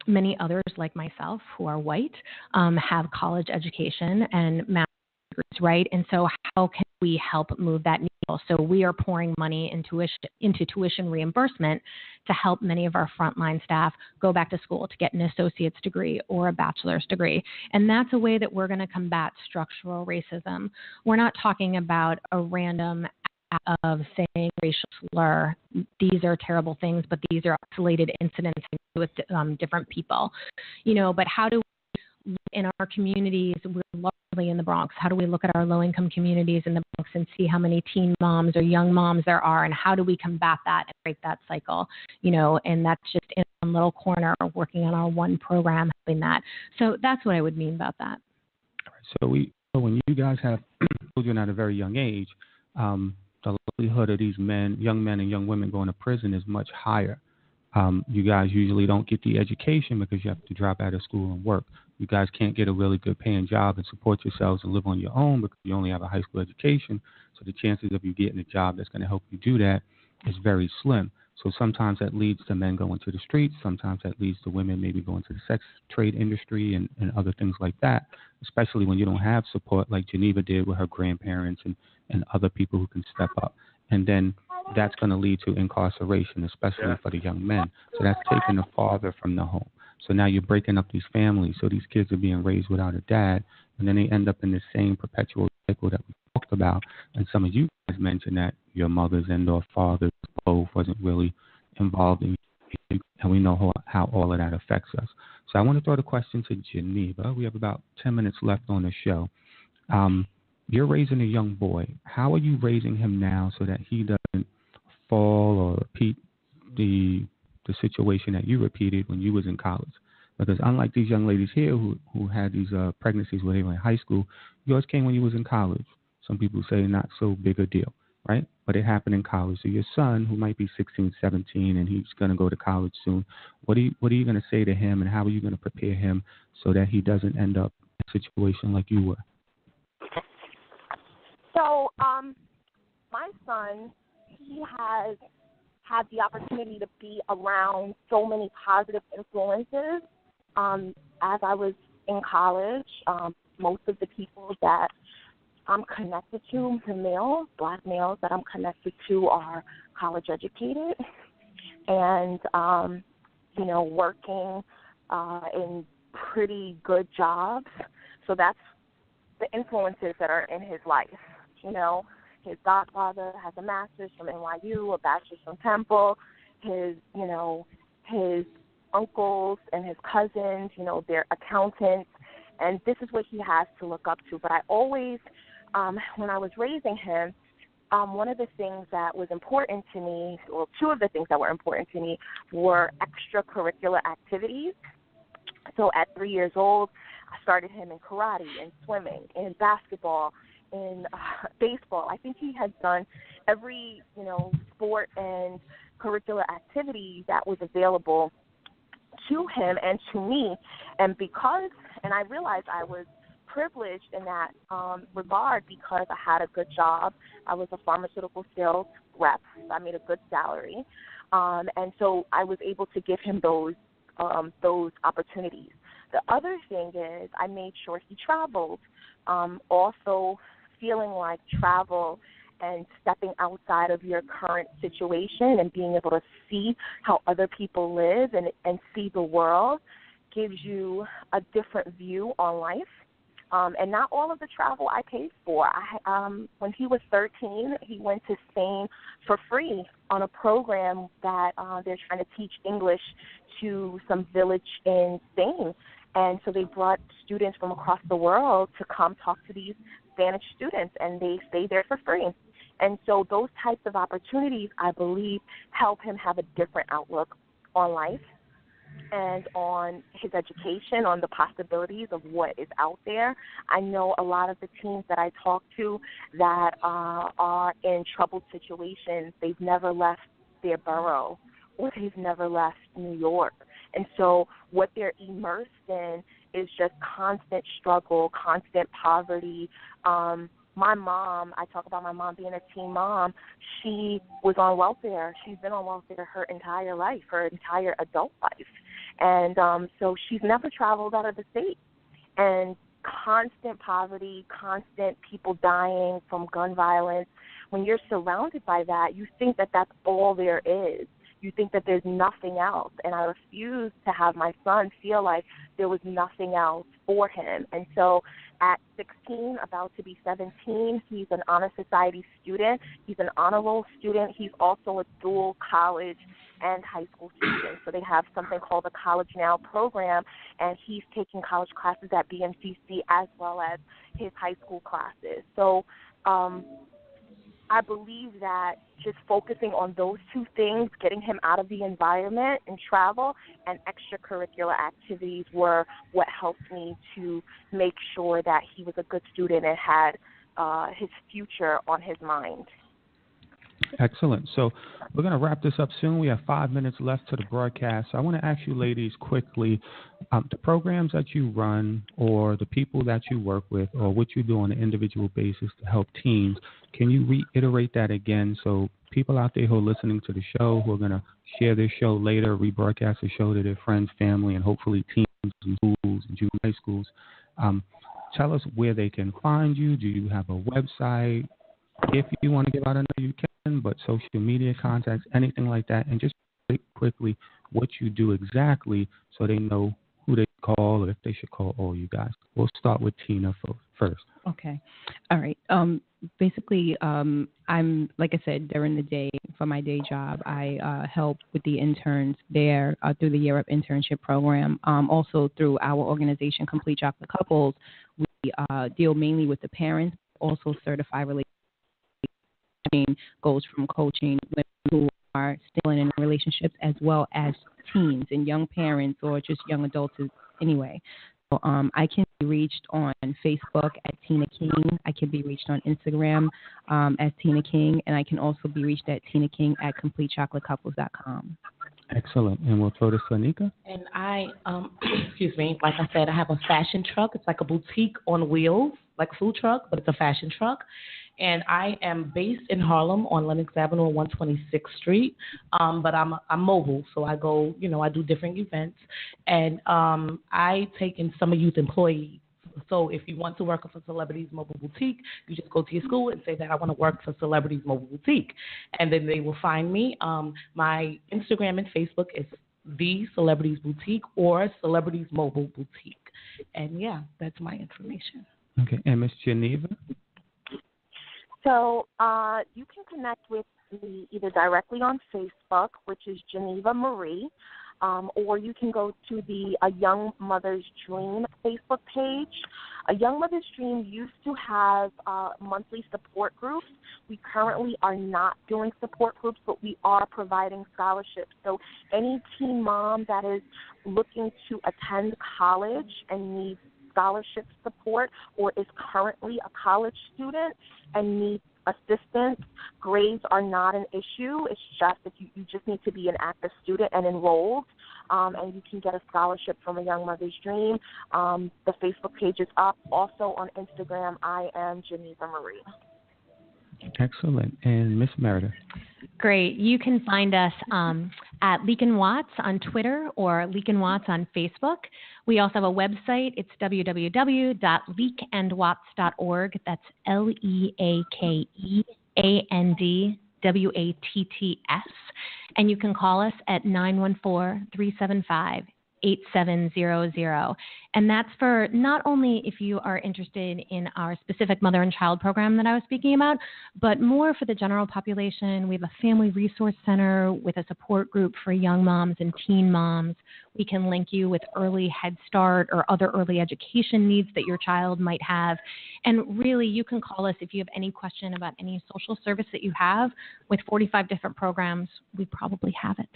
many others like myself who are white have college education and master's degrees, right? And so how can we help move that needle? So we are pouring money into tuition reimbursement to help many of our frontline staff go back to school to get an associate's degree or a bachelor's degree. And that's a way that we're going to combat structural racism. We're not talking about a random of saying racial slur. These are terrible things, but these are isolated incidents with different people, but how do we in our communities, we're largely in the Bronx. How do we look at our low-income communities in the Bronx and see how many teen moms or young moms there are, and how do we combat that and break that cycle? And that's just in one little corner working on our one program, helping that. So that's what I would mean about that. So when you guys have children at a very young age, the likelihood of these young men and young women going to prison is much higher. You guys usually don't get the education because you have to drop out of school and work. You guys can't get a really good paying job and support yourselves and live on your own because you only have a high school education. So the chances of you getting a job that's going to help you do that is very slim. So sometimes that leads to men going to the streets. Sometimes that leads to women maybe going to the sex trade industry and other things like that, especially when you don't have support like Geneva did with her grandparents and other people who can step up. And then that's going to lead to incarceration, especially for the young men. So that's taking the father from the home. So now you're breaking up these families. So these kids are being raised without a dad, and then they end up in the same perpetual cycle that we talked about. And some of you guys mentioned that your mothers and or fathers both wasn't really involved in it, and we know how all of that affects us. So I want to throw the question to Geneva. We have about 10 minutes left on the show. You're raising a young boy. How are you raising him now so that he doesn't fall or repeat the situation that you repeated when you was in college? Because unlike these young ladies here who had these pregnancies when they were in high school, yours came when you was in college. Some people say not so big a deal, right? But it happened in college. So your son, who might be 16, 17, and he's going to go to college soon, what are you going to say to him, and how are you going to prepare him so that he doesn't end up in a situation like you were? So, my son, he has had the opportunity to be around so many positive influences. As I was in college, most of the people that I'm connected to, the males, black males that I'm connected to, are college educated and, working in pretty good jobs. So that's the influences that are in his life. His godfather has a master's from NYU, a bachelor's from Temple. His uncles and his cousins, they're accountants, and this is what he has to look up to. But I always, when I was raising him, one of the things that was important to me, or two of the things that were important to me, were extracurricular activities. So at 3 years old, I started him in karate, in swimming, in basketball, in baseball. I think he had done every, sport and curricular activity that was available to him and to me. And I realized I was privileged in that regard because I had a good job. I was a pharmaceutical sales rep. So I made a good salary. And so I was able to give him those opportunities. The other thing is I made sure he traveled. Also feeling like travel and stepping outside of your current situation and being able to see how other people live and see the world gives you a different view on life. And not all of the travel I paid for. When he was 13, he went to Spain for free on a program that they're trying to teach English to some village in Spain. And so they brought students from across the world to come talk to these Spanish students, and they stay there for free. And so those types of opportunities, I believe, help him have a different outlook on life and on his education, on the possibilities of what is out there. I know a lot of the teens that I talk to that are in troubled situations, they've never left their borough or they've never left New York. And so what they're immersed in is just constant struggle, constant poverty. My mom, I talk about my mom being a teen mom, she was on welfare. She's been on welfare her entire life, her entire adult life. And so she's never traveled out of the state. And constant poverty, constant people dying from gun violence. When you're surrounded by that, you think that that's all there is. You think that there's nothing else. And I refuse to have my son feel like there was nothing else for him. And so at 16, about to be 17, he's an honor society student. He's an honor roll student. He's also a dual college and high school students. So they have something called the College Now program, and he's taking college classes at BMCC as well as his high school classes. So I believe that just focusing on those two things, getting him out of the environment and travel and extracurricular activities were what helped me to make sure that he was a good student and had his future on his mind. Excellent. So we're going to wrap this up soon. We have 5 minutes left to the broadcast. So I want to ask you ladies quickly, the programs that you run or the people that you work with or what you do on an individual basis to help teens, can you reiterate that again so people out there who are listening to the show, who are going to share this show later, rebroadcast the show to their friends, family, and hopefully teens in schools and junior high schools, tell us where they can find you. Do you have a website? If you want to give out a number, you can, but social media contacts, anything like that, and just quickly what you do exactly so they know who they call or if they should call all you guys. We'll start with Tina first. Okay. All right. Basically, I'm, like I said, during the day for my day job, I help with the interns there through the Year Up internship program. Also through our organization, Complete Chocolate Couples, we deal mainly with the parents, also certify related goes from coaching women who are still in relationships as well as teens and young parents or just young adults anyway. So I can be reached on Facebook at Tina King. I can be reached on Instagram as Tina King, and I can also be reached at Tina King at CompleteChocolateCouples.com. Excellent. And we'll throw this to Nneaka. And I, excuse me, like I said, I have a fashion truck. It's like a boutique on wheels, like a food truck, but it's a fashion truck. And I am based in Harlem on Lenox Avenue on 126th Street. But I'm mobile, so I go, I do different events. And I take in summer youth employees. So if you want to work for Celebrities Mobile Boutique, you just go to your school and say that I want to work for Celebrities Mobile Boutique. And then they will find me. My Instagram and Facebook is The Celebrities Boutique or Celebrities Mobile Boutique. And, yeah, that's my information. Okay. And Miss Geneva? So you can connect with me either directly on Facebook, which is Geneva Marie, or you can go to the A Young Mother's Dream Facebook page. A Young Mother's Dream used to have monthly support groups. We currently are not doing support groups, but we are providing scholarships. So any teen mom that is looking to attend college and needs scholarship support or is currently a college student and needs assistance, grades are not an issue. It's just that you just need to be an active student and enrolled, and you can get a scholarship from A Young Mother's Dream. The Facebook page is up. Also on Instagram, I am Geneva Marie. Excellent. And Miss Meredith? Great. You can find us at Leek and Watts on Twitter or Leek and Watts on Facebook. We also have a website. It's www.leekandwatts.org. That's LEAKEANDWATTS. And you can call us at 914-375-8700. And that's for not only if you are interested in our specific mother and child program that I was speaking about, but more for the general population. We have a family resource center with a support group for young moms and teen moms. We can link you with early Head Start or other early education needs that your child might have. And really, you can call us if you have any question about any social service that you have. With 45 different programs, we probably have it.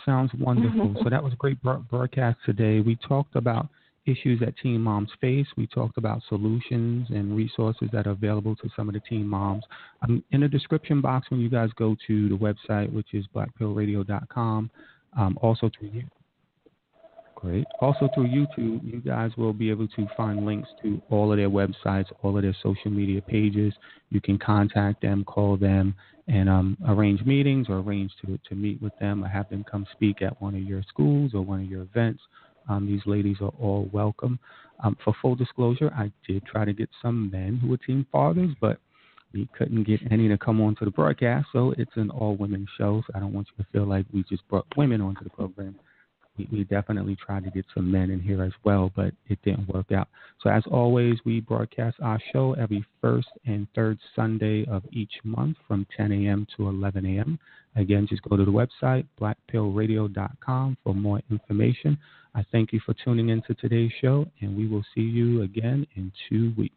Sounds wonderful. So that was a great broadcast today. We talked about issues that teen moms face. We talked about solutions and resources that are available to some of the teen moms. In the description box when you guys go to the website, which is blackpillradio.com, also through you. Great. Also through YouTube, you guys will be able to find links to all of their websites, all of their social media pages. You can contact them, call them, and arrange meetings or arrange to meet with them or have them come speak at one of your schools or one of your events. These ladies are all welcome. For full disclosure, I did try to get some men who were teen fathers, but we couldn't get any to come on to the broadcast, so it's an all-women show. So I don't want you to feel like we just brought women onto the program. We definitely tried to get some men in here as well, but it didn't work out. So as always, we broadcast our show every first and third Sunday of each month from 10 a.m. to 11 a.m. Again, just go to the website, blackpillradio.com, for more information. I thank you for tuning into today's show, and we will see you again in 2 weeks.